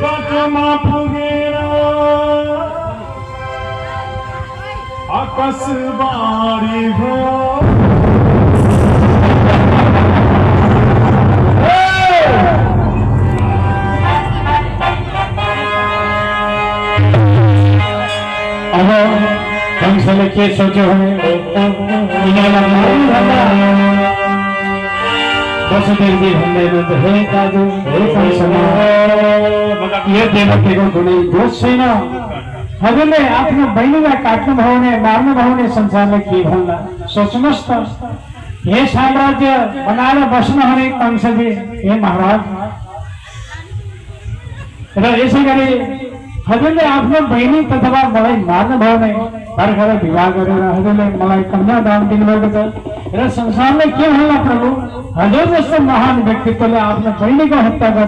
बाटोमा पुगेर आकाशबारी हो अब कंसले के सोच्यो भने वसुदेवजी भन्दैन त हे दाजु हे कंसमा यो देवकीको कुनै दोष छैन। हजुरले आफ्नो बहिनीलाई काट्नु भयो भने मार्नु भयो भने संसारले के भन्ला सोच्नुहोस् त। हे साम्राज्य बनाएर बस्नुहुने कंसजी, हे महाराज, र यसै गरी हजुरले आफ्नो बहिनी अथवा मलाई मार्नु भयो भने भर्खर विवाह गरेर हजुरले मलाई कन्या दान दिनुभएको छ र संसारले के भन्ला प्रभु, हजुर जस्तो महान व्यक्तित्वले आफ्नो बहिनीको हत्या